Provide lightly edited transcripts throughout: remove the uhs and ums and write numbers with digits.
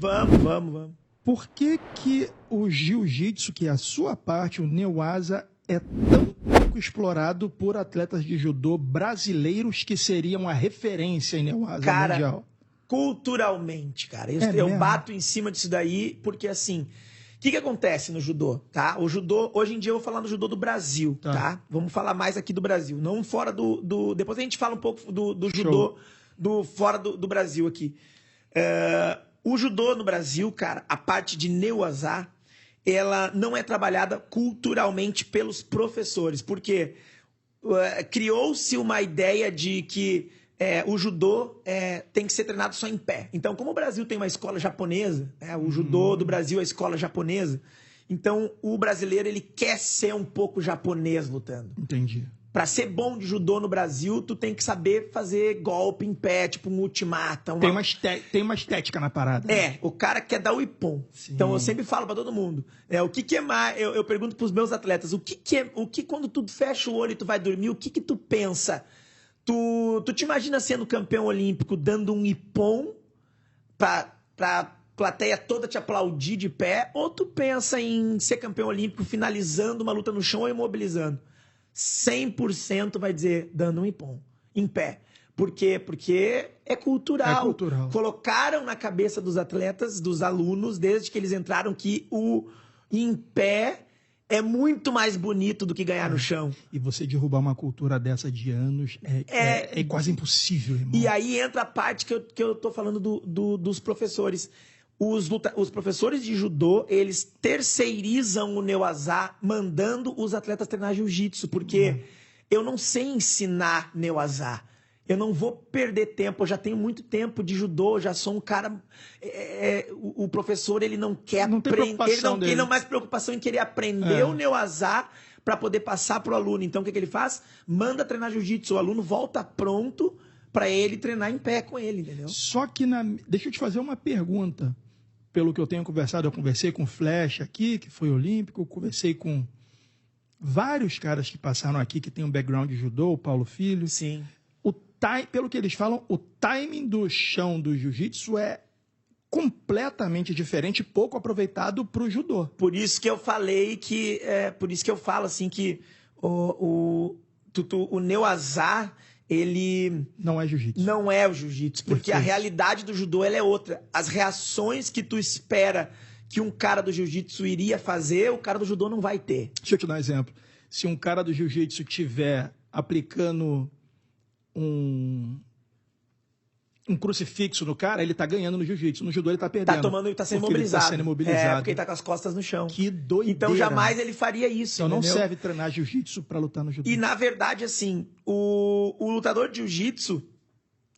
Vamos. Por que que o jiu-jitsu, que é a sua parte, o Newaza, é tão pouco explorado por atletas de judô brasileiros que seriam a referência em Newaza Cara, mundial? culturalmente, cara. Eu mesmo? bato em cima disso daí, porque assim, o que acontece no judô, tá? O judô, hoje em dia eu vou falar no judô do Brasil, tá? Vamos falar mais aqui do Brasil, não fora depois a gente fala um pouco do judô fora do Brasil aqui. O judô no Brasil, cara, a parte de Newaza, ela não é trabalhada culturalmente pelos professores, porque criou-se uma ideia de que o judô tem que ser treinado só em pé. Então, como o Brasil tem uma escola japonesa, o judô do Brasil é a escola japonesa, então o brasileiro ele quer ser um pouco japonês lutando. Entendi. Pra ser bom de judô no Brasil, tu tem que saber fazer golpe em pé, tipo um ultimata. Tem uma estética na parada. Né? O cara quer dar o ippon. Sim. Então eu sempre falo pra todo mundo. O que é mais. Eu pergunto pros meus atletas, o que quando tu fecha o olho e tu vai dormir, o que tu pensa? Tu te imagina sendo campeão olímpico dando um ippon pra plateia toda te aplaudir de pé, ou tu pensa em ser campeão olímpico finalizando uma luta no chão ou imobilizando? 100% vai dizer dando um ippon, em pé. Por quê? Porque é cultural. É cultural. Colocaram na cabeça dos atletas, dos alunos, desde que eles entraram, que o em pé é muito mais bonito do que ganhar no chão. E você derrubar uma cultura dessa de anos é quase impossível, irmão. E aí entra a parte que eu tô falando dos professores. Os professores de judô, eles terceirizam o Newaza, mandando os atletas treinar jiu-jitsu, porque eu não sei ensinar Newaza. Eu não vou perder tempo, eu já tenho muito tempo de judô, já sou um cara... o professor, ele não quer aprender, ele não tem mais preocupação em querer aprender o Newaza para poder passar pro aluno. Então, o que ele faz? Manda treinar jiu-jitsu, o aluno volta pronto para ele treinar em pé com ele, entendeu? Só que, deixa eu te fazer uma pergunta. Pelo que eu tenho conversado, eu conversei com o Flash aqui, que foi olímpico, eu conversei com vários caras que passaram aqui, que tem um background de judô, o Paulo Filho. Sim. Pelo que eles falam, o timing do chão do jiu-jitsu é completamente diferente, pouco aproveitado para o judô. Por isso que eu falei que... por isso que eu falo assim que o Newaza... ele não é jiu-jitsu. Não é o jiu-jitsu, porque Perfeito. a realidade do judô ela é outra. As reações que tu espera que um cara do jiu-jitsu iria fazer, o cara do judô não vai ter. Deixa eu te dar um exemplo. Se um cara do jiu-jitsu estiver aplicando um crucifixo no cara, ele tá ganhando no jiu-jitsu. No judô ele tá perdendo. Tá sendo imobilizado. Ele tá sendo imobilizado. Porque ele tá com as costas no chão. Que doideira. Então jamais ele faria isso. Então não entendeu? serve treinar jiu-jitsu para lutar no judô. E na verdade, assim, o lutador de jiu-jitsu,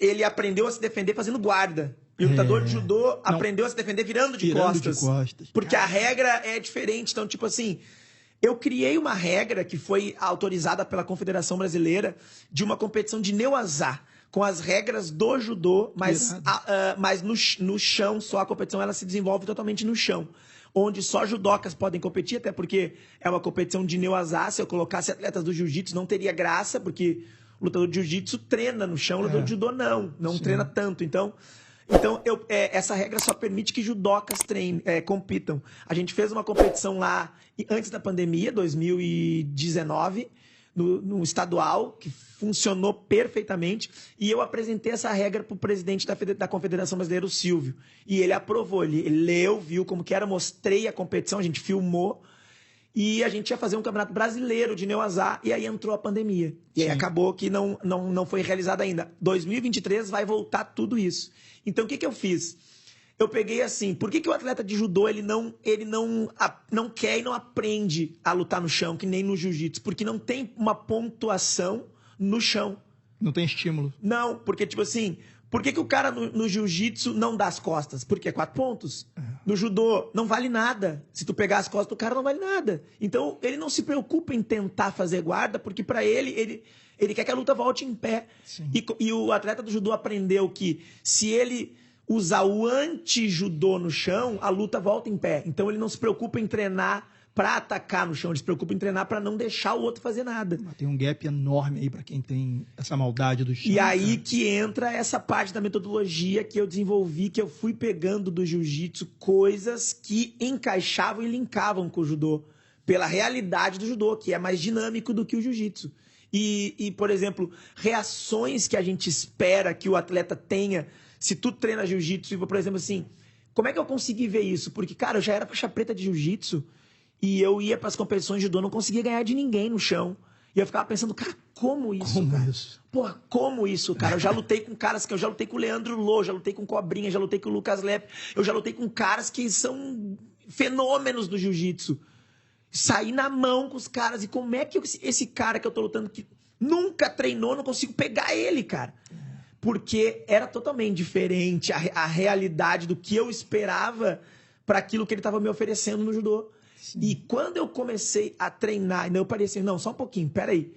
ele aprendeu a se defender fazendo guarda. E o lutador de judô aprendeu a se defender virando de costas. Porque a regra é diferente. Então, tipo assim, eu criei uma regra que foi autorizada pela Confederação Brasileira de uma competição de Newaza, com as regras do judô, mas no chão só. A competição ela se desenvolve totalmente no chão, onde só judocas podem competir, até porque é uma competição de Newaza. Se eu colocasse atletas do jiu-jitsu não teria graça, porque o lutador de jiu-jitsu treina no chão, o lutador de judô não treina tanto. Então essa regra só permite que judocas compitam. A gente fez uma competição lá antes da pandemia, 2019, no estadual, que funcionou perfeitamente, e eu apresentei essa regra para o presidente da Confederação Brasileira, o Silvio, e ele aprovou, ele leu, viu como que era, mostrei a competição, a gente filmou, e a gente ia fazer um campeonato brasileiro de Newaza, e aí entrou a pandemia. E aí acabou que não foi realizado ainda. 2023 vai voltar tudo isso. Então o que eu fiz? Eu peguei assim, por que o atleta de judô ele não quer e não aprende a lutar no chão, que nem no jiu-jitsu? Porque não tem uma pontuação no chão. Não tem estímulo. Não, porque tipo assim, por que o cara no jiu-jitsu não dá as costas? Porque é 4 pontos. No judô não vale nada. Se tu pegar as costas do cara não vale nada. Então ele não se preocupa em tentar fazer guarda, porque para ele quer que a luta volte em pé. E o atleta do judô aprendeu que se ele usar o anti-judô no chão, a luta volta em pé. Então ele não se preocupa em treinar pra atacar no chão, eles se preocupam em treinar pra não deixar o outro fazer nada. Tem um gap enorme aí pra quem tem essa maldade do chão. E aí que entra essa parte da metodologia que eu desenvolvi, que eu fui pegando do jiu-jitsu coisas que encaixavam e linkavam com o judô, pela realidade do judô, que é mais dinâmico do que o jiu-jitsu. E, por exemplo, reações que a gente espera que o atleta tenha se tu treina jiu-jitsu, por exemplo, assim, como é que eu consegui ver isso? Porque, cara, eu já era faixa preta de jiu-jitsu e eu ia para as competições de judô, não conseguia ganhar de ninguém no chão. E eu ficava pensando, cara, como isso, como cara? Isso? Porra, como isso, cara? Eu já lutei com caras que eu já lutei com o Leandro Lô, já lutei com Cobrinha, já lutei com o Lucas Lepe, eu já lutei com caras que são fenômenos do jiu-jitsu. Saí na mão com os caras. E como é que esse cara que eu tô lutando, que nunca treinou, não consigo pegar ele, cara? Porque era totalmente diferente a realidade do que eu esperava para aquilo que ele estava me oferecendo no judô. Sim. E quando eu comecei a treinar, eu parei assim, não, só um pouquinho, peraí.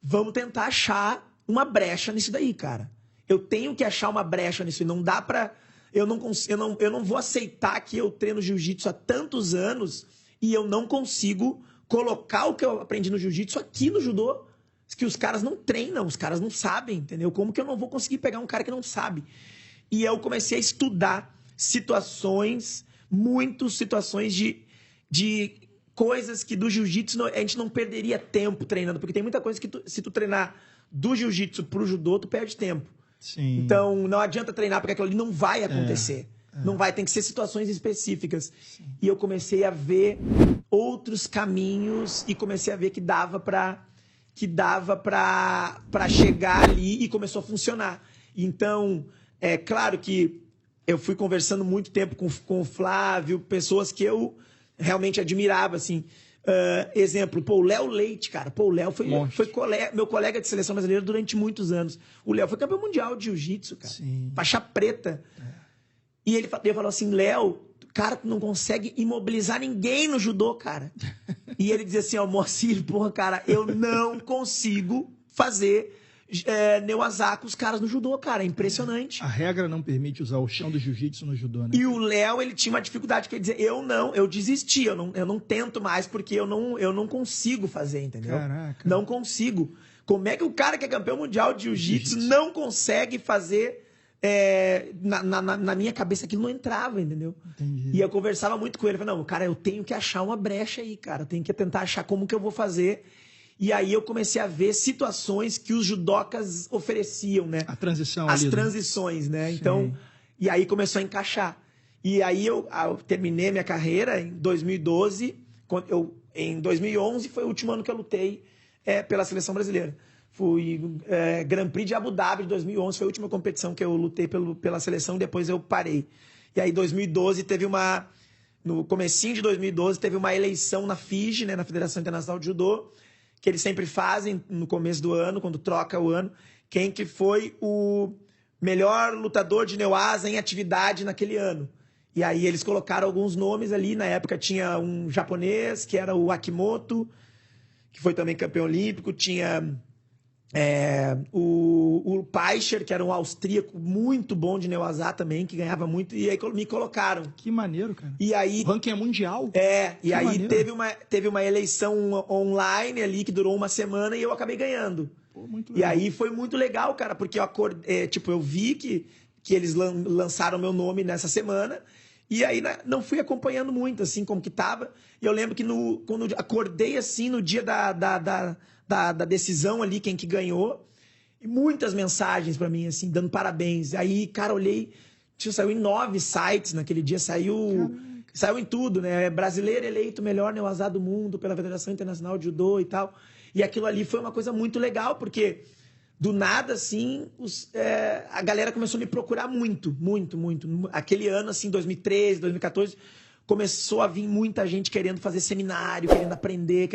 Vamos tentar achar uma brecha nisso daí, cara. Eu tenho que achar uma brecha nisso. Não dá pra... Eu não vou aceitar que eu treino jiu-jitsu há tantos anos e eu não consigo colocar o que eu aprendi no jiu-jitsu aqui no judô, que os caras não treinam, os caras não sabem, entendeu? Como que eu não vou conseguir pegar um cara que não sabe? E eu comecei a estudar situações de coisas que do jiu-jitsu a gente não perderia tempo treinando, porque tem muita coisa que se tu treinar do jiu-jitsu pro judô, tu perde tempo. Sim. Então não adianta treinar, porque aquilo ali não vai acontecer. Não vai, tem que ser situações específicas. Sim. E eu comecei a ver outros caminhos e comecei a ver que dava pra chegar ali e começou a funcionar. Então, é claro que eu fui conversando muito tempo com o Flávio, pessoas que eu realmente admirava, assim. Exemplo, o Léo Leite, cara. O Léo foi meu colega de seleção brasileira durante muitos anos. O Léo foi campeão mundial de jiu-jitsu, cara. Sim. Faixa preta. E ele falou assim, Léo, cara, tu não consegue imobilizar ninguém no judô, cara. E ele dizia assim, Moacir, porra, cara, eu não consigo fazer neuazá com os caras no judô, cara, é impressionante. A regra não permite usar o chão do jiu-jitsu no judô, né? E o Léo, ele tinha uma dificuldade, que ele dizia, eu desisti, eu não tento mais, porque eu não consigo fazer, entendeu? Caraca. Não consigo. Como é que o cara que é campeão mundial de jiu-jitsu não consegue fazer... na minha cabeça aquilo não entrava, entendeu? Entendi. E eu conversava muito com ele, falei, não, cara, eu tenho que achar uma brecha aí, cara, eu tenho que tentar achar como que eu vou fazer. E aí eu comecei a ver situações que os judocas ofereciam, né? As transições, né? Sim. Então, e aí começou a encaixar. E aí eu terminei minha carreira em 2012, em 2011 foi o último ano que eu lutei pela seleção brasileira. Fui Grand Prix de Abu Dhabi de 2011, foi a última competição que eu lutei pela seleção, depois eu parei. E aí, em 2012, no comecinho de 2012, teve uma eleição na FIGE, né, na Federação Internacional de Judô, que eles sempre fazem no começo do ano, quando troca o ano, quem que foi o melhor lutador de neuasa em atividade naquele ano. E aí eles colocaram alguns nomes ali, na época tinha um japonês, que era o Akimoto, que foi também campeão olímpico, tinha... o Peicher, que era um austríaco muito bom de neuazá também, que ganhava muito, e aí me colocaram. Que maneiro, cara. E aí, o ranking é mundial. E aí teve uma eleição online ali, que durou uma semana, e eu acabei ganhando. Pô, muito legal. E aí foi muito legal, cara, porque eu vi que eles lançaram meu nome nessa semana, e aí não fui acompanhando muito, assim, como que tava. E eu lembro que quando acordei, assim, no dia da decisão ali, quem que ganhou, e muitas mensagens pra mim, assim, dando parabéns. Aí, cara, olhei, saiu em 9 sites naquele dia, saiu em tudo, né? Brasileiro eleito melhor neuazá do mundo pela Federação Internacional de Judô e tal. E aquilo ali foi uma coisa muito legal, porque do nada, assim, a galera começou a me procurar muito. Aquele ano, assim, 2013, 2014, começou a vir muita gente querendo fazer seminário, querendo aprender,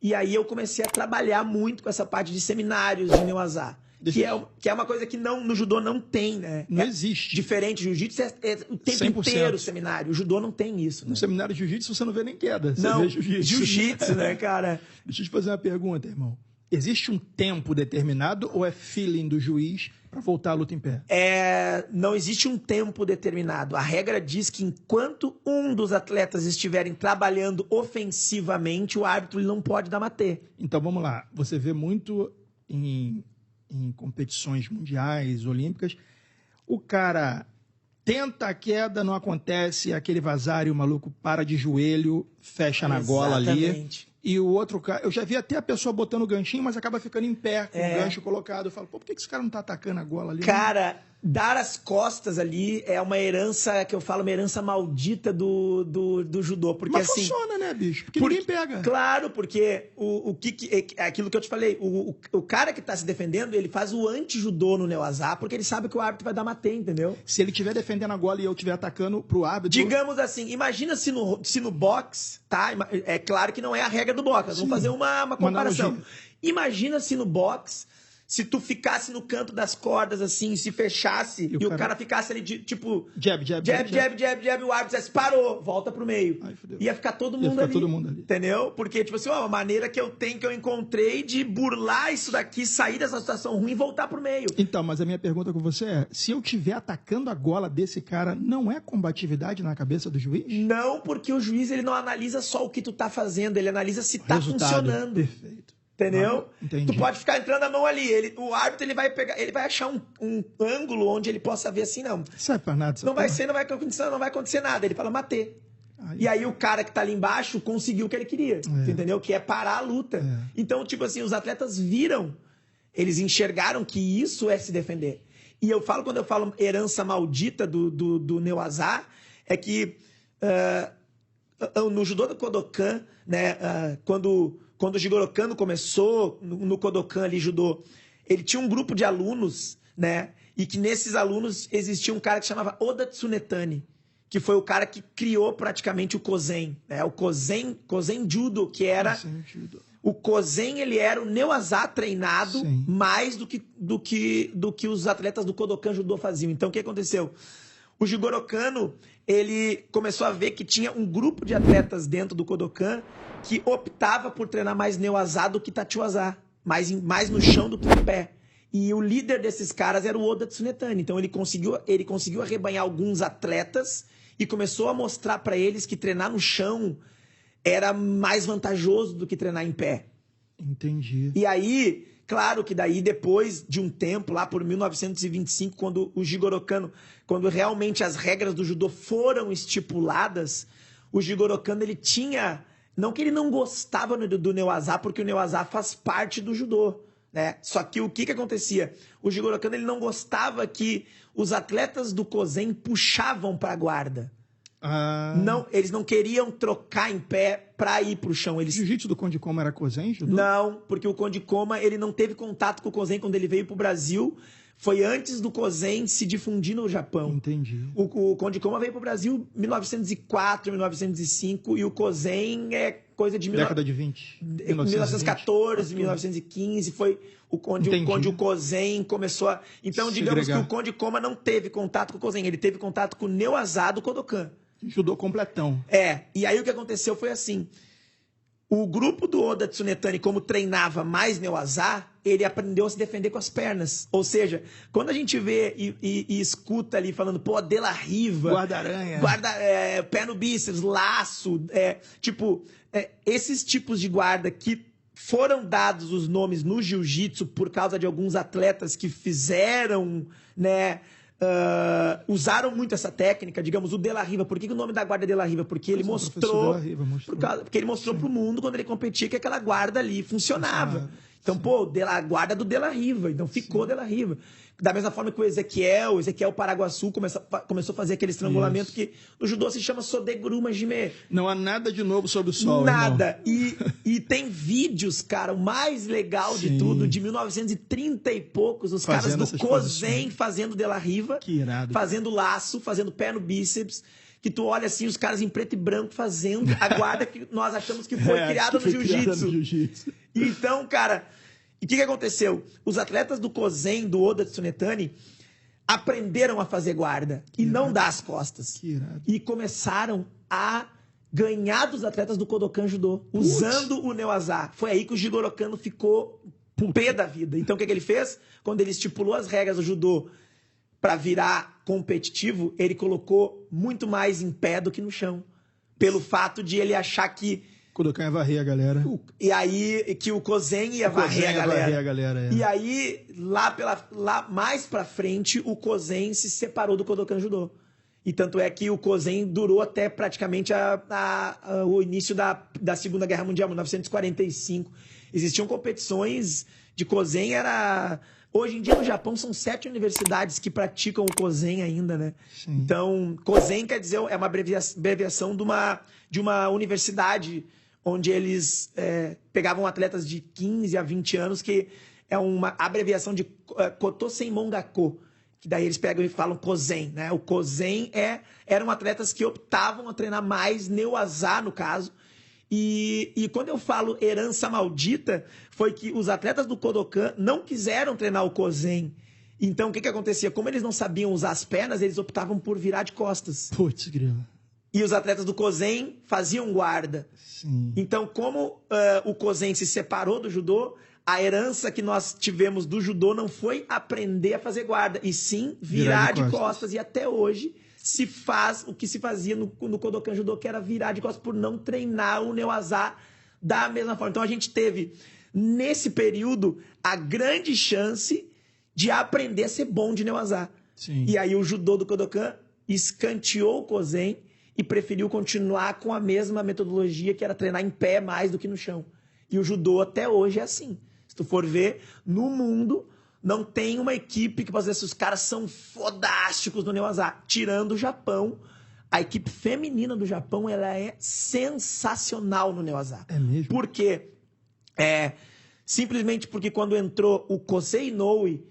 E aí eu comecei a trabalhar muito com essa parte de seminários de neuazá. Que é uma coisa que no judô não tem, né? Não existe. Diferente, jiu-jitsu é o tempo 100%. inteiro seminário. O judô não tem isso. Né? No seminário de jiu-jitsu você não vê nem queda. Você não, vê jiu-jitsu. Jiu-jitsu, né, cara? Deixa eu te fazer uma pergunta, irmão. Existe um tempo determinado ou é feeling do juiz Para voltar à luta em pé. Não existe um tempo determinado. A regra diz que enquanto um dos atletas estiverem trabalhando ofensivamente, o árbitro ele não pode dar matê. Então vamos lá. Você vê muito em competições mundiais, olímpicas, o cara tenta a queda, não acontece, aquele vazar e o maluco para de joelho, fecha na gola ali. E o outro cara, eu já vi até a pessoa botando o ganchinho, mas acaba ficando em pé, com o gancho colocado. Eu falo, pô, por que esse cara não tá atacando a gola ali? Cara, dar as costas ali é uma herança, que eu falo, uma herança maldita do judô. Porque, mas assim, funciona, né, bicho? Porque ninguém pega. Claro, porque aquilo que eu te falei, o cara que tá se defendendo, ele faz o anti-judô no Neo-Azá, porque ele sabe que o árbitro vai dar matê, entendeu? Se ele estiver defendendo a gola e eu estiver atacando pro árbitro... Digamos assim, imagina se no boxe, tá? É claro que não é a regra do boxe, vamos fazer uma comparação. Imagina se no boxe, se tu ficasse no canto das cordas, assim, se fechasse, e o cara ficasse ali, tipo... Jab, o árbitro dissesse, parou, volta pro meio. Ai, ia ficar todo mundo ali. Entendeu? Porque, tipo assim, uma maneira que eu encontrei de burlar isso daqui, sair dessa situação ruim e voltar pro meio. Então, mas a minha pergunta com você é, se eu estiver atacando a gola desse cara, não é combatividade na cabeça do juiz? Não, porque o juiz, ele não analisa só o que tu tá fazendo, ele analisa se tá funcionando. Perfeito. Entendeu? Entendi. Tu pode ficar entrando a mão ali. O árbitro ele vai pegar, ele vai achar um ângulo onde ele possa ver assim, não. Serve pra nada. Não vai acontecer nada. Ele fala, matei. E aí o cara que tá ali embaixo conseguiu o que ele queria. Entendeu? Que é parar a luta. Então, tipo assim, os atletas viram, eles enxergaram que isso é se defender. E quando eu falo herança maldita do Neo-Azá, é que no judô do Kodokan, né, quando o Jigoro Kano começou no Kodokan ali, judô, ele tinha um grupo de alunos, né? E que nesses alunos existia um cara que chamava Oda Tsunetani, que foi o cara que criou praticamente o Kozen, né? O Kozen Judo, que era... O Kozen, ele era o Neo-Azá treinado mais do que os atletas do Kodokan Judô faziam. Então, o que aconteceu? O Jigoro Kano, ele começou a ver que tinha um grupo de atletas dentro do Kodokan que optava por treinar mais Neo-Azá do que Tachi-Waza, mais no chão do que em pé. E o líder desses caras era o Oda Tsunetani. Então ele conseguiu arrebanhar alguns atletas e começou a mostrar para eles que treinar no chão era mais vantajoso do que treinar em pé. Entendi. E aí, claro que daí depois de um tempo, lá por 1925, quando o Jigoro Kano, quando realmente as regras do judô foram estipuladas, o Jigoro Kano, ele tinha... Não que ele não gostava do Neo-Azá, porque o Neo-Azá faz parte do judô, né? Só que o que acontecia? O Jigoro Kano, ele não gostava que os atletas do Kozen puxavam para a guarda. Não, eles não queriam trocar em pé para ir pro chão. O jiu-jitsu do Kondikoma era Kozen, judô? Não, porque o Kondikoma, ele não teve contato com o Kozen quando ele veio pro Brasil. Foi antes do Kozen se difundir no Japão. Entendi. O Kondikoma veio pro Brasil em 1904, 1905, e o Kozen é coisa de... Década de 20. 1914, 1915, foi onde o Kozen começou a... Então, digamos que o Kondikoma não teve contato com o Kozen, ele teve contato com o Neo-Azá do Kodokan. Judô completão. E aí o que aconteceu foi assim... O grupo do Oda Tsunetani, como treinava mais Neo-Azá, ele aprendeu a se defender com as pernas. Ou seja, quando a gente vê e escuta ali falando, pô, De La Riva... Guarda-aranha. Pé no bíceps, laço... esses tipos de guarda que foram dados os nomes no jiu-jitsu por causa de alguns atletas que fizeram, né... usaram muito essa técnica, digamos, o De La Riva. Por que o nome da guarda é De La Riva? Porque ele mostrou. Porque ele mostrou pro mundo, quando ele competia, que aquela guarda ali funcionava. Então, pô, a guarda do De La Riva. Então ficou De La Riva. Da mesma forma que o Ezequiel Paraguaçu começou a fazer aquele estrangulamento que no judô se chama Sodeguru Majime. Não há nada de novo sobre o sol. Nada. E tem vídeos, cara, o mais legal de tudo, de 1930 e poucos, os caras do Kozen fazendo De La Riva, que irado, fazendo laço, fazendo pé no bíceps, que tu olha assim, os caras em preto e branco fazendo a guarda que nós achamos que foi criada no jiu-jitsu. Então, cara... E o que aconteceu? Os atletas do Kozen, do Oda Tsunetani, aprenderam a fazer guarda e não dar as costas. E começaram a ganhar dos atletas do Kodokan Judô, usando o Neo-Azá. Foi aí que o Jigoro Kano ficou pé da vida. Então o que ele fez? Quando ele estipulou as regras do judô para virar competitivo, ele colocou muito mais em pé do que no chão. Pelo fato de ele achar que Kodokan ia varrer a galera. E aí, que o Kozen ia varrer a galera. E aí, lá mais pra frente, o Kozen se separou do Kodokan Judô. E tanto é que o Kozen durou até praticamente o início da Segunda Guerra Mundial, 1945. Existiam competições de Kozen, Hoje em dia, no Japão, são 7 universidades que praticam o Kozen ainda, né? Sim. Então, Kozen quer dizer, é uma abreviação de uma universidade onde eles pegavam atletas de 15 a 20 anos, que é uma abreviação de Koto Senmon Gakko, que daí eles pegam e falam Kozen, né? O Kozen eram atletas que optavam a treinar mais Neuazá, no caso. E quando eu falo herança maldita, foi que os atletas do Kodokan não quiseram treinar o Kozen. Então, o que acontecia? Como eles não sabiam usar as pernas, eles optavam por virar de costas. Putz, grila. E os atletas do Kozen faziam guarda. Sim. Então, como o Kozen se separou do judô, a herança que nós tivemos do judô não foi aprender a fazer guarda, e sim virar de costas. E até hoje se faz o que se fazia no Kodokan Judô, que era virar de costas por não treinar o Neuazá da mesma forma. Então a gente teve, nesse período, a grande chance de aprender a ser bom de Neuazá. Sim. E aí o judô do Kodokan escanteou o Kozen e preferiu continuar com a mesma metodologia, que era treinar em pé mais do que no chão. E o judô até hoje é assim. Se tu for ver, no mundo não tem uma equipe que possa dizer se os caras são fodásticos no Neuazá. Tirando o Japão, a equipe feminina do Japão, ela é sensacional no Neuazá. É mesmo? Por quê? Simplesmente porque quando entrou o Kosei Inoue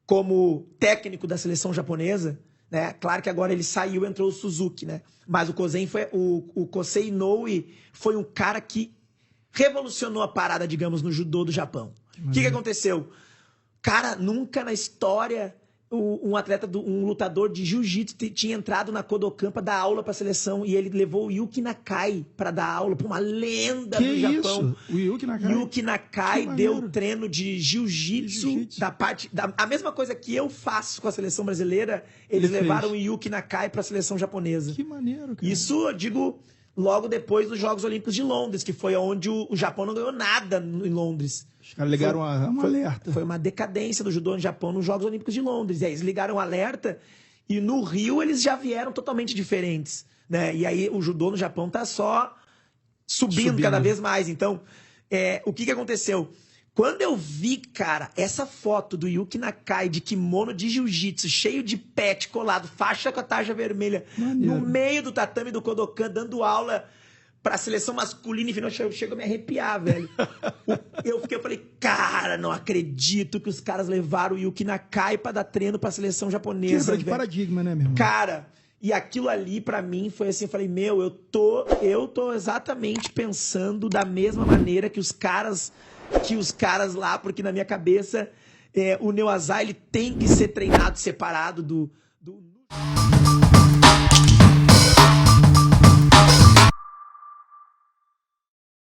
como técnico da seleção japonesa, né? Claro que agora ele saiu, entrou o Suzuki, né? Mas o Kosei Inoue foi um cara que revolucionou a parada, digamos, no judô do Japão. O que aconteceu? Cara, nunca na história um lutador de jiu-jitsu tinha entrado na Kodokan pra dar aula pra seleção, e ele levou o Yuki Nakai pra dar aula pra uma lenda do Japão. O Yuki Nakai? Yuki Nakai deu treino de jiu-jitsu a mesma coisa que eu faço com a seleção brasileira, eles levaram o Yuki Nakai pra seleção japonesa. Que maneiro, cara. Isso, eu digo, logo depois dos Jogos Olímpicos de Londres, que foi onde o Japão não ganhou nada em Londres. Os caras ligaram um alerta. Foi uma decadência do judô no Japão nos Jogos Olímpicos de Londres. E aí eles ligaram um alerta, e no Rio eles já vieram totalmente diferentes, né? E aí o judô no Japão tá só subindo cada vez mais. Então, o que aconteceu? Quando eu vi, cara, essa foto do Yuki Nakai de kimono de jiu-jitsu, cheio de pet colado, faixa com a tarja vermelha, no meio do tatame do Kodokan, dando aula pra seleção masculina, e final, chega a me arrepiar, velho. Eu falei, cara, não acredito que os caras levaram o Yuki Nakai pra dar treino pra seleção japonesa. Quebra de paradigma, né, meu irmão? Cara, e aquilo ali pra mim foi assim, eu falei, eu tô exatamente pensando da mesma maneira que os caras lá, porque na minha cabeça o Neuazá, ele tem que ser treinado separado do